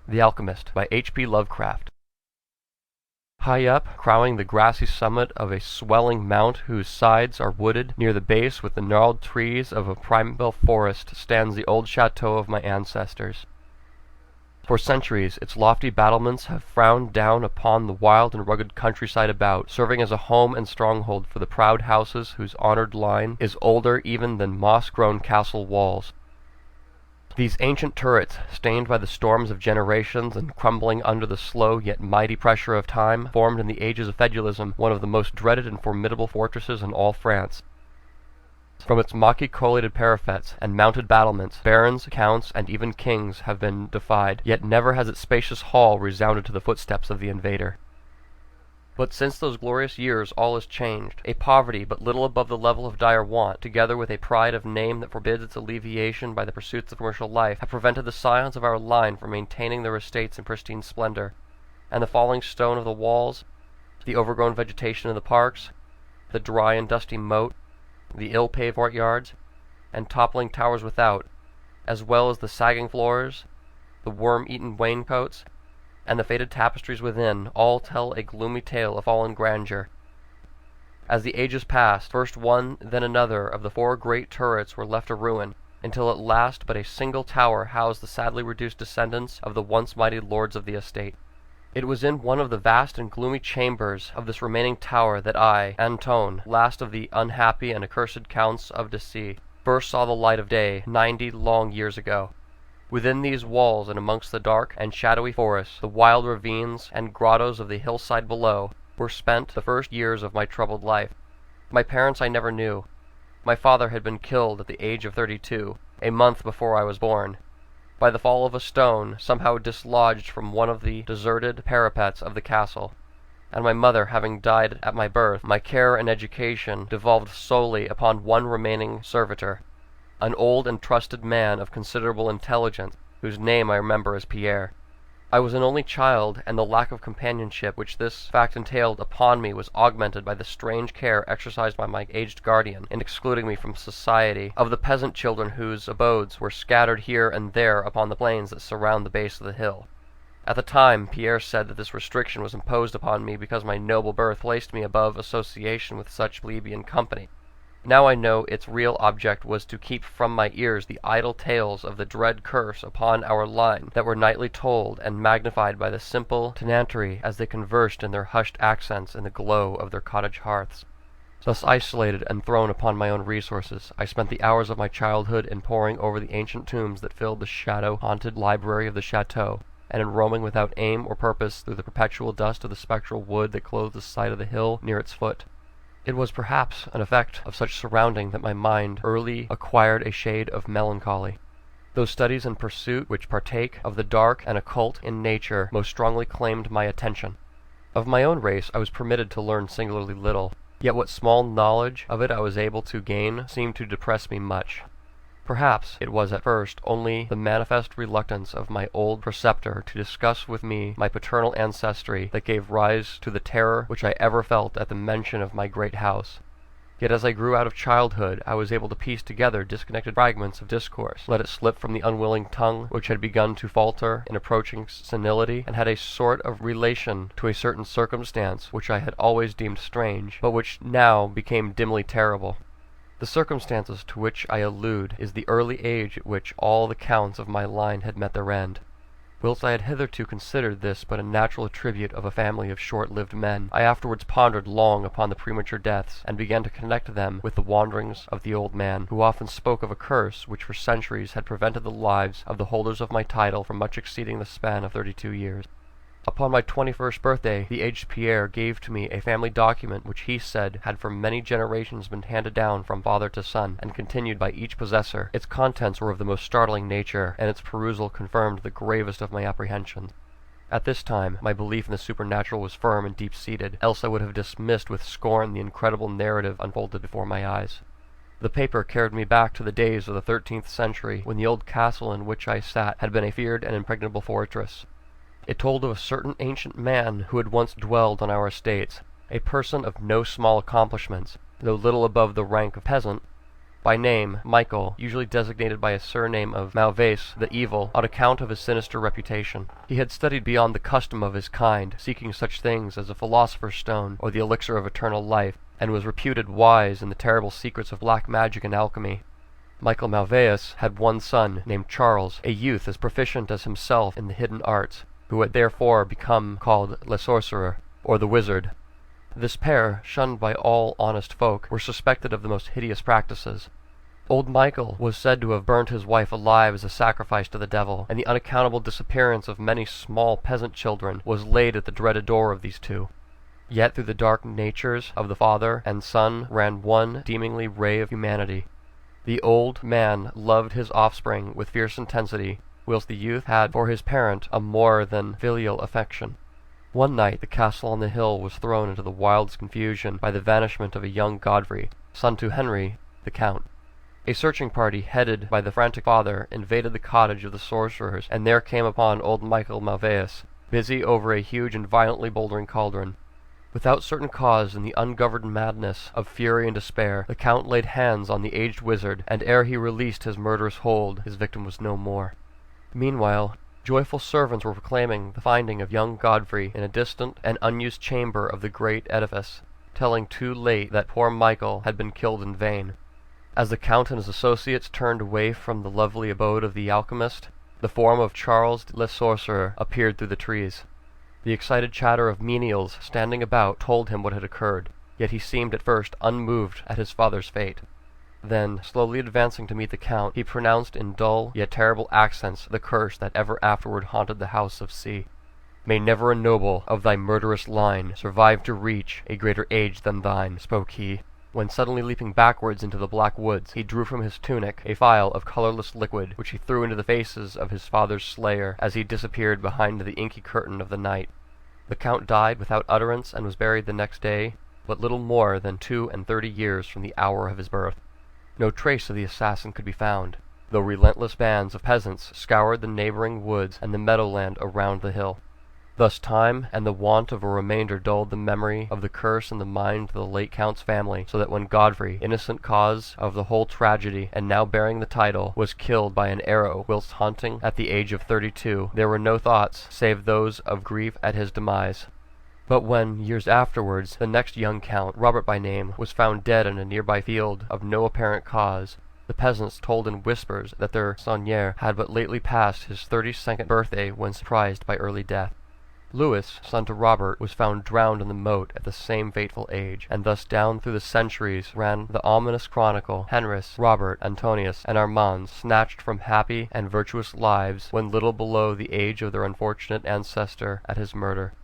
The Alchemist by H.P. Lovecraft. High up, crowning the grassy summit of a swelling mount whose sides are wooded near the base with the gnarled trees of a primeval forest, stands the old chateau of my ancestors. For centuries its lofty battlements have frowned down upon the wild and rugged countryside about, serving as a home and stronghold for the proud houses whose honored line is older even than moss-grown castle walls. These ancient turrets, stained by the storms of generations and crumbling under the slow yet mighty pressure of time, formed in the ages of feudalism one of the most dreaded and formidable fortresses in all France. From its machicolated parapets and mounted battlements, barons, counts, and even kings have been defied, yet never has its spacious hall resounded to the footsteps of the invader. But since those glorious years all is changed. A poverty but little above the level of dire want, together with a pride of name that forbids its alleviation by the pursuits of commercial life, have prevented the scions of our line from maintaining their estates in pristine splendor, and the falling stone of the walls, the overgrown vegetation of the parks, the dry and dusty moat, the ill-paved courtyards, and toppling towers without, as well as the sagging floors, the worm-eaten wainscots, and the faded tapestries within, all tell a gloomy tale of fallen grandeur. As the ages passed, first one, then another of the four great turrets were left a ruin, until at last but a single tower housed the sadly reduced descendants of the once mighty lords of the estate. It was in one of the vast and gloomy chambers of this remaining tower that I, Anton, last of the unhappy and accursed Counts of Dessy, first saw the light of day 90 long years ago. Within these walls and amongst the dark and shadowy forests, the wild ravines and grottos of the hillside below, were spent the first years of my troubled life. My parents I never knew. My father had been killed at the age of 32, a month before I was born, by the fall of a stone somehow dislodged from one of the deserted parapets of the castle, and my mother having died at my birth, my care and education devolved solely upon one remaining servitor, an old and trusted man of considerable intelligence, whose name I remember as Pierre. I was an only child, and the lack of companionship which this fact entailed upon me was augmented by the strange care exercised by my aged guardian in excluding me from society of the peasant children whose abodes were scattered here and there upon the plains that surround the base of the hill. At the time, Pierre said that this restriction was imposed upon me because my noble birth placed me above association with such plebeian company. Now I know its real object was to keep from my ears the idle tales of the dread curse upon our line that were nightly told and magnified by the simple tenantry as they conversed in their hushed accents in the glow of their cottage hearths. Thus isolated and thrown upon my own resources, I spent the hours of my childhood in poring over the ancient tombs that filled the shadow-haunted library of the chateau, and in roaming without aim or purpose through the perpetual dust of the spectral wood that clothed the side of the hill near its foot. It was perhaps an effect of such surrounding that my mind early acquired a shade of melancholy. Those studies and pursuit which partake of the dark and occult in nature most strongly claimed my attention. Of my own race I was permitted to learn singularly little, yet what small knowledge of it I was able to gain seemed to depress me much. Perhaps it was at first only the manifest reluctance of my old preceptor to discuss with me my paternal ancestry that gave rise to the terror which I ever felt at the mention of my great house. Yet as I grew out of childhood I was able to piece together disconnected fragments of discourse, let it slip from the unwilling tongue which had begun to falter in approaching senility, and had a sort of relation to a certain circumstance which I had always deemed strange, but which now became dimly terrible. The circumstances to which I allude is the early age at which all the counts of my line had met their end. Whilst I had hitherto considered this but a natural attribute of a family of short-lived men, I afterwards pondered long upon the premature deaths, and began to connect them with the wanderings of the old man, who often spoke of a curse which for centuries had prevented the lives of the holders of my title from much exceeding the span of 32 years. Upon my 21st birthday, the aged Pierre gave to me a family document which he said had for many generations been handed down from father to son, and continued by each possessor. Its contents were of the most startling nature, and its perusal confirmed the gravest of my apprehensions. At this time, my belief in the supernatural was firm and deep-seated, else I would have dismissed with scorn the incredible narrative unfolded before my eyes. The paper carried me back to the days of the 13th century, when the old castle in which I sat had been a feared and impregnable fortress. It told of a certain ancient man who had once dwelled on our estates, a person of no small accomplishments, though little above the rank of peasant, by name Michael, usually designated by a surname of Malvaise the Evil, on account of his sinister reputation. He had studied beyond the custom of his kind, seeking such things as a philosopher's stone or the elixir of eternal life, and was reputed wise in the terrible secrets of black magic and alchemy. Michael Malvaise had one son named Charles, a youth as proficient as himself in the hidden arts, who had therefore become called Le Sorcerer, or the Wizard. This pair, shunned by all honest folk, were suspected of the most hideous practices. Old Michael was said to have burnt his wife alive as a sacrifice to the devil, and the unaccountable disappearance of many small peasant children was laid at the dreaded door of these two. Yet through the dark natures of the father and son ran one deemingly ray of humanity. The old man loved his offspring with fierce intensity, whilst the youth had for his parent a more than filial affection. One night the castle on the hill was thrown into the wildest confusion by the vanishment of a young Godfrey, son to Henry, the Count. A searching party, headed by the frantic father, invaded the cottage of the sorcerers, and there came upon old Michael Malvaise, busy over a huge and violently bouldering cauldron. Without certain cause, in the ungoverned madness of fury and despair, the Count laid hands on the aged wizard, and ere he released his murderous hold, his victim was no more. Meanwhile, joyful servants were proclaiming the finding of young Godfrey in a distant and unused chamber of the great edifice, telling too late that poor Michael had been killed in vain. As the Count and his associates turned away from the lovely abode of the alchemist, the form of Charles Le Sorcerer appeared through the trees. The excited chatter of menials standing about told him what had occurred, yet he seemed at first unmoved at his father's fate. Then, slowly advancing to meet the Count, he pronounced in dull yet terrible accents the curse that ever afterward haunted the house of C. "May never a noble of thy murderous line survive to reach a greater age than thine," spoke he, when suddenly leaping backwards into the black woods, he drew from his tunic a phial of colorless liquid, which he threw into the faces of his father's slayer as he disappeared behind the inky curtain of the night. The Count died without utterance and was buried the next day, but little more than 32 years from the hour of his birth. No trace of the assassin could be found, though relentless bands of peasants scoured the neighboring woods and the meadowland around the hill. Thus time and the want of a remainder dulled the memory of the curse in the mind of the late Count's family, so that when Godfrey, innocent cause of the whole tragedy, and now bearing the title, was killed by an arrow whilst hunting at the age of 32, there were no thoughts save those of grief at his demise. But when, years afterwards, the next young Count, Robert by name, was found dead in a nearby field of no apparent cause, the peasants told in whispers that their seigneur had but lately passed his 32nd birthday when surprised by early death. Louis, son to Robert, was found drowned in the moat at the same fateful age, and thus down through the centuries ran the ominous chronicle, Henris, Robert, Antonius, and Armand, snatched from happy and virtuous lives when little below the age of their unfortunate ancestor at his murder.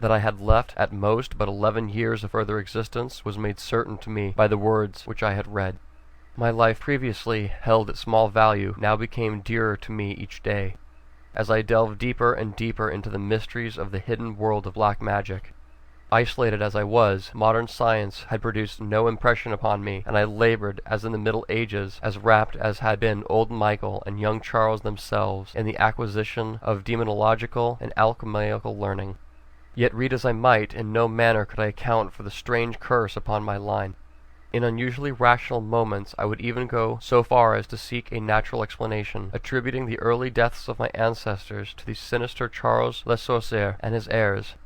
That I had left at most but 11 years of further existence was made certain to me by the words which I had read. My life previously held at small value now became dearer to me each day, as I delved deeper and deeper into the mysteries of the hidden world of black magic. Isolated as I was, modern science had produced no impression upon me, and I labored, as in the Middle Ages, as rapt as had been old Michael and young Charles themselves, in the acquisition of demonological and alchemical learning. Yet read as I might, in no manner could I account for the strange curse upon my line. In unusually rational moments I would even go so far as to seek a natural explanation, attributing the early deaths of my ancestors to the sinister Charles Le Sorcier and his heirs.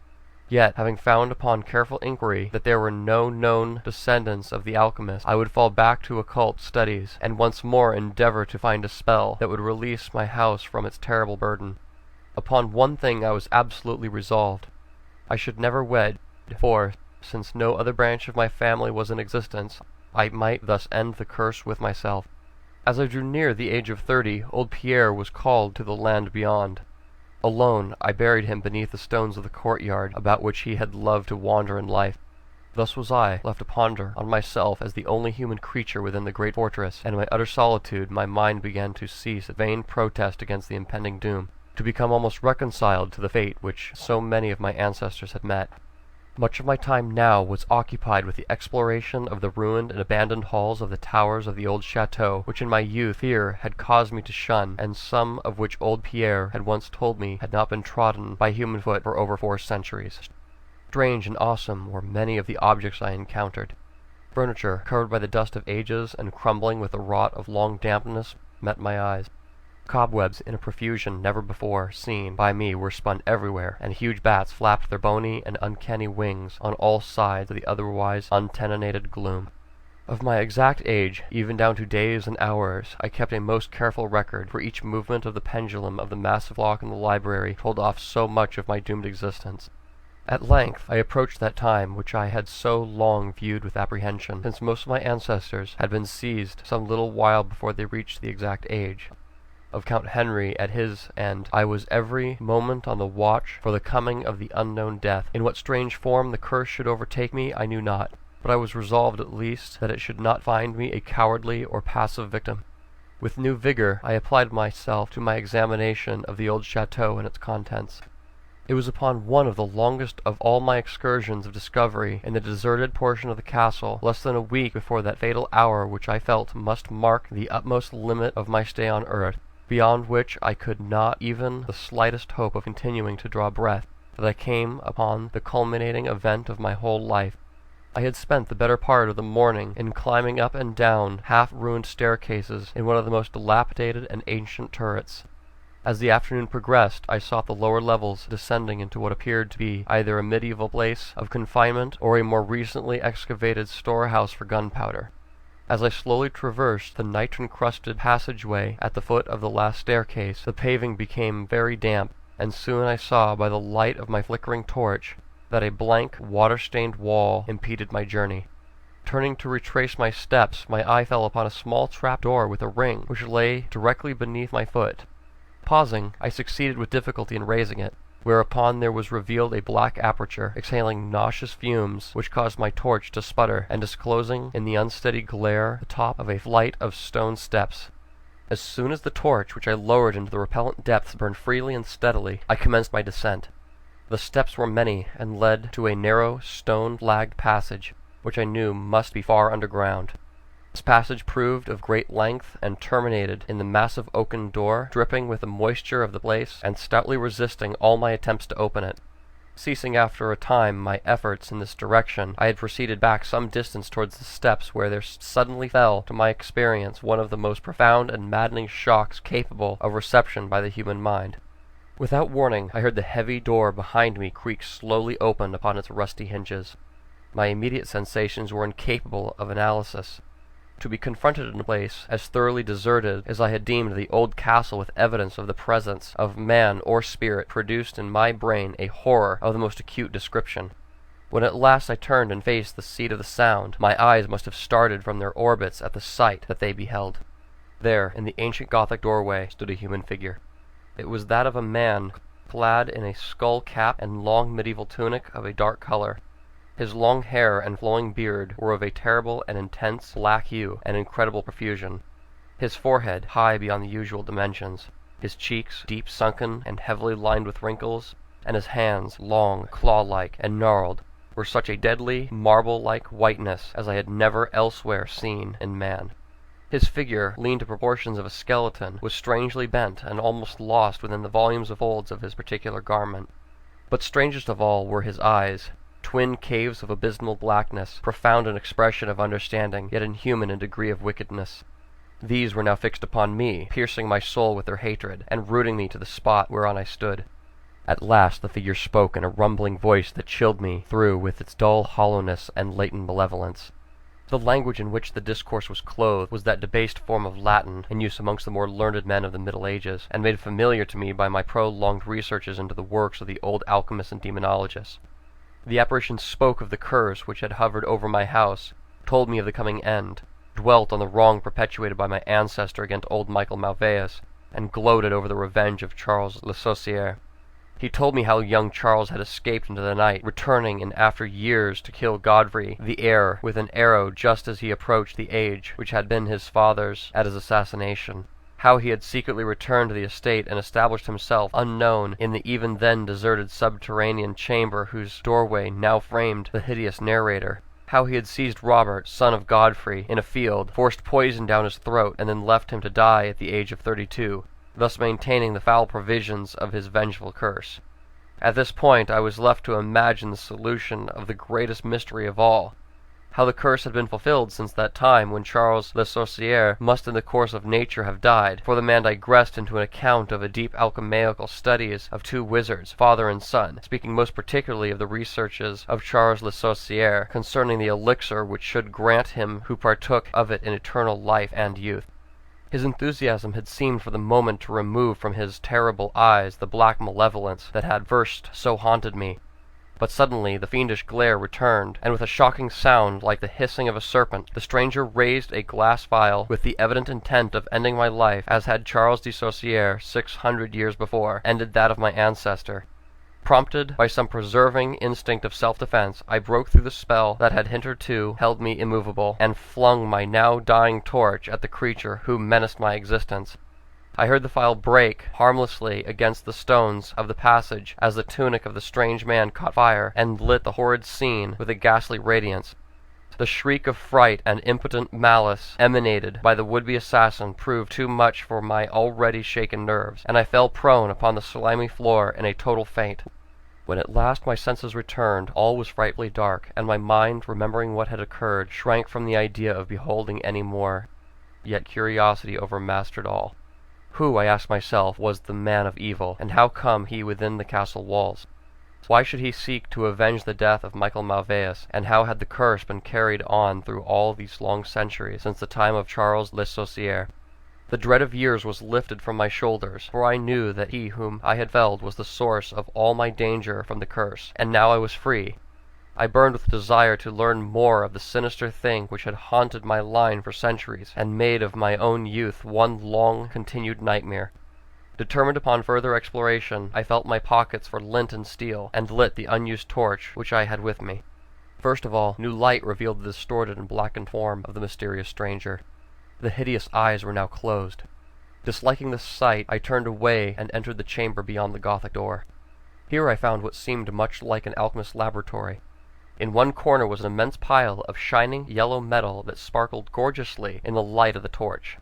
Yet, having found upon careful inquiry that there were no known descendants of the alchemist, I would fall back to occult studies, and once more endeavor to find a spell that would release my house from its terrible burden. Upon one thing I was absolutely resolved. I should never wed, for, since no other branch of my family was in existence, I might thus end the curse with myself. As I drew near the age of 30, old Pierre was called to the land beyond. Alone, I buried him beneath the stones of the courtyard about which he had loved to wander in life. Thus was I left to ponder on myself as the only human creature within the great fortress, and in my utter solitude my mind began to cease its vain protest against the impending doom, to become almost reconciled to the fate which so many of my ancestors had met. Much of my time now was occupied with the exploration of the ruined and abandoned halls of the towers of the old chateau, which in my youth fear had caused me to shun, and some of which old Pierre had once told me had not been trodden by human foot for over 4 centuries. Strange and awesome were many of the objects I encountered. Furniture, covered by the dust of ages and crumbling with the rot of long dampness, met my eyes. Cobwebs in a profusion never before seen by me were spun everywhere, and huge bats flapped their bony and uncanny wings on all sides of the otherwise untenanted gloom. Of my exact age, even down to days and hours, I kept a most careful record, for each movement of the pendulum of the massive clock in the library told off so much of my doomed existence. At length I approached that time which I had so long viewed with apprehension, since most of my ancestors had been seized some little while before they reached the exact age. Of Count Henry at his end, I was every moment on the watch for the coming of the unknown death. In what strange form the curse should overtake me I knew not, but I was resolved at least that it should not find me a cowardly or passive victim. With new vigor I applied myself to my examination of the old chateau and its contents. It was upon one of the longest of all my excursions of discovery in the deserted portion of the castle, less than a week before that fatal hour which I felt must mark the utmost limit of my stay on earth, beyond which I could not even the slightest hope of continuing to draw breath, that I came upon the culminating event of my whole life. I had spent the better part of the morning in climbing up and down half-ruined staircases in one of the most dilapidated and ancient turrets. As the afternoon progressed, I sought the lower levels, descending into what appeared to be either a medieval place of confinement or a more recently excavated storehouse for gunpowder. As I slowly traversed the nitre-encrusted passageway at the foot of the last staircase, the paving became very damp, and soon I saw by the light of my flickering torch that a blank, water-stained wall impeded my journey. Turning to retrace my steps, my eye fell upon a small trap-door with a ring, which lay directly beneath my foot. Pausing, I succeeded with difficulty in raising it, whereupon there was revealed a black aperture, exhaling nauseous fumes, which caused my torch to sputter, and disclosing in the unsteady glare the top of a flight of stone steps. As soon as the torch, which I lowered into the repellent depths, burned freely and steadily, I commenced my descent. The steps were many, and led to a narrow, stone-flagged passage, which I knew must be far underground. This passage proved of great length, and terminated in the massive oaken door, dripping with the moisture of the place, and stoutly resisting all my attempts to open it. Ceasing after a time my efforts in this direction, I had proceeded back some distance towards the steps, where there suddenly fell to my experience one of the most profound and maddening shocks capable of reception by the human mind. Without warning, I heard the heavy door behind me creak slowly open upon its rusty hinges. My immediate sensations were incapable of analysis. To be confronted in a place as thoroughly deserted as I had deemed the old castle with evidence of the presence of man or spirit produced in my brain a horror of the most acute description. When at last I turned and faced the seat of the sound, my eyes must have started from their orbits at the sight that they beheld. There, in the ancient Gothic doorway, stood a human figure. It was that of a man, clad in a skull cap and long medieval tunic of a dark color. His long hair and flowing beard were of a terrible and intense black hue and incredible profusion. His forehead, high beyond the usual dimensions, his cheeks, deep sunken and heavily lined with wrinkles, and his hands, long, claw-like, and gnarled, were such a deadly, marble-like whiteness as I had never elsewhere seen in man. His figure, lean to proportions of a skeleton, was strangely bent and almost lost within the volumes of folds of his particular garment. But strangest of all were his eyes, twin caves of abysmal blackness, profound in expression of understanding, yet inhuman in degree of wickedness. These were now fixed upon me, piercing my soul with their hatred, and rooting me to the spot whereon I stood. At last the figure spoke in a rumbling voice that chilled me through with its dull hollowness and latent malevolence. The language in which the discourse was clothed was that debased form of Latin in use amongst the more learned men of the Middle Ages, and made familiar to me by my prolonged researches into the works of the old alchemists and demonologists. The apparition spoke of the curse which had hovered over my house, told me of the coming end, dwelt on the wrong perpetuated by my ancestor against old Michael Malveus, and gloated over the revenge of Charles Le Saucier. He told me how young Charles had escaped into the night, returning in after years to kill Godfrey, the heir, with an arrow just as he approached the age which had been his father's at his assassination. How he had secretly returned to the estate and established himself unknown in the even then deserted subterranean chamber whose doorway now framed the hideous narrator. How he had seized Robert, son of Godfrey, in a field, forced poison down his throat, and then left him to die at the age of 32, thus maintaining the foul provisions of his vengeful curse. At this point I was left to imagine the solution of the greatest mystery of all. how the curse had been fulfilled since that time when Charles Le Sorcier must in the course of nature have died, for the man digressed into an account of the deep alchemical studies of two wizards, father and son, speaking most particularly of the researches of Charles Le Sorcier concerning the elixir which should grant him who partook of it in eternal life and youth. His enthusiasm had seemed for the moment to remove from his terrible eyes the black malevolence that had first so haunted me. But suddenly the fiendish glare returned, and with a shocking sound like the hissing of a serpent, the stranger raised a glass vial with the evident intent of ending my life as had Charles de Sorcier 600 years before ended that of my ancestor. Prompted by some preserving instinct of self-defense, I broke through the spell that had hitherto held me immovable, and flung my now dying torch at the creature who menaced my existence. I heard the phial break harmlessly against the stones of the passage as the tunic of the strange man caught fire and lit the horrid scene with a ghastly radiance. The shriek of fright and impotent malice emanated by the would-be assassin proved too much for my already shaken nerves, and I fell prone upon the slimy floor in a total faint. When at last my senses returned, all was frightfully dark, and my mind, remembering what had occurred, shrank from the idea of beholding any more. Yet curiosity overmastered all. Who, I asked myself, was the man of evil, and how come he within the castle walls? Why should he seek to avenge the death of Michael Malveus, and how had the curse been carried on through all these long centuries since the time of Charles Le Sorcier? The dread of years was lifted from my shoulders, for I knew that he whom I had felled was the source of all my danger from the curse, and now I was free. I burned with desire to learn more of the sinister thing which had haunted my line for centuries, and made of my own youth one long continued nightmare. Determined upon further exploration, I felt my pockets for lint and steel, and lit the unused torch which I had with me. First of all, new light revealed the distorted and blackened form of the mysterious stranger. The hideous eyes were now closed. Disliking the sight, I turned away and entered the chamber beyond the Gothic door. Here I found what seemed much like an alchemist's laboratory. In one corner was an immense pile of shining yellow metal that sparkled gorgeously in the light of the torch.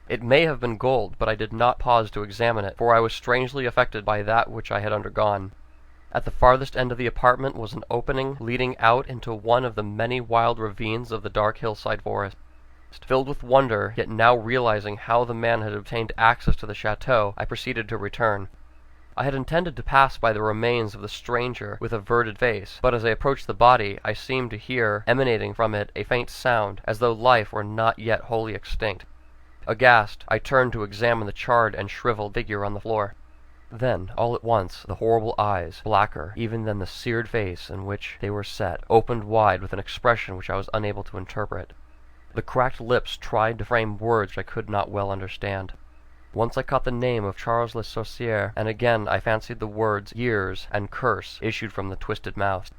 It may have been gold, but I did not pause to examine it, for I was strangely affected by that which I had undergone. At the farthest end of the apartment was an opening leading out into one of the many wild ravines of the dark hillside forest. Filled with wonder, yet now realizing how the man had obtained access to the chateau, I proceeded to return. I had intended to pass by the remains of the stranger with averted face, but as I approached the body, I seemed to hear emanating from it a faint sound, as though life were not yet wholly extinct. Aghast, I turned to examine the charred and shriveled figure on the floor. Then, all at once, the horrible eyes, blacker even than the seared face in which they were set, opened wide with an expression which I was unable to interpret. The cracked lips tried to frame words which I could not well understand. Once I caught the name of Charles Le Sorcier, and again I fancied the words years and curse issued from the twisted mouth.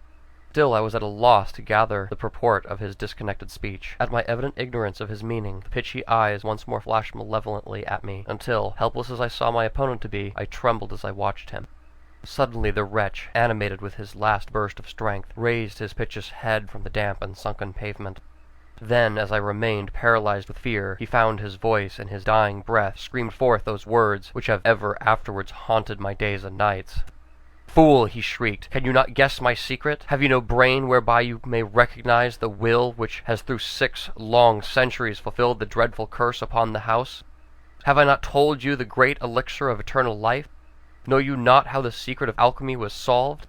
Still I was at a loss to gather the purport of his disconnected speech. At my evident ignorance of his meaning, the pitchy eyes once more flashed malevolently at me, until, helpless as I saw my opponent to be, I trembled as I watched him. Suddenly the wretch, animated with his last burst of strength, raised his piteous head from the damp and sunken pavement. Then, as I remained paralyzed with fear, he found his voice, and his dying breath screamed forth those words which have ever afterwards haunted my days and nights. "Fool!" he shrieked, "can you not guess my secret? Have you no brain whereby you may recognize the will which has through 6 long centuries fulfilled the dreadful curse upon the house? Have I not told you the great elixir of eternal life? Know you not how the secret of alchemy was solved?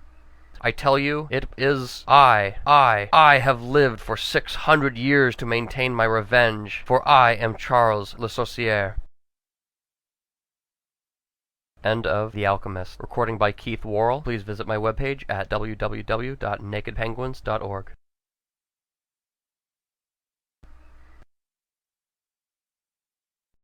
I tell you, it is I have lived for 600 years to maintain my revenge, for I am Charles Le Sorcier." End of The Alchemist. Recording by Keith Worrell. Please visit my webpage at www.nakedpenguins.org.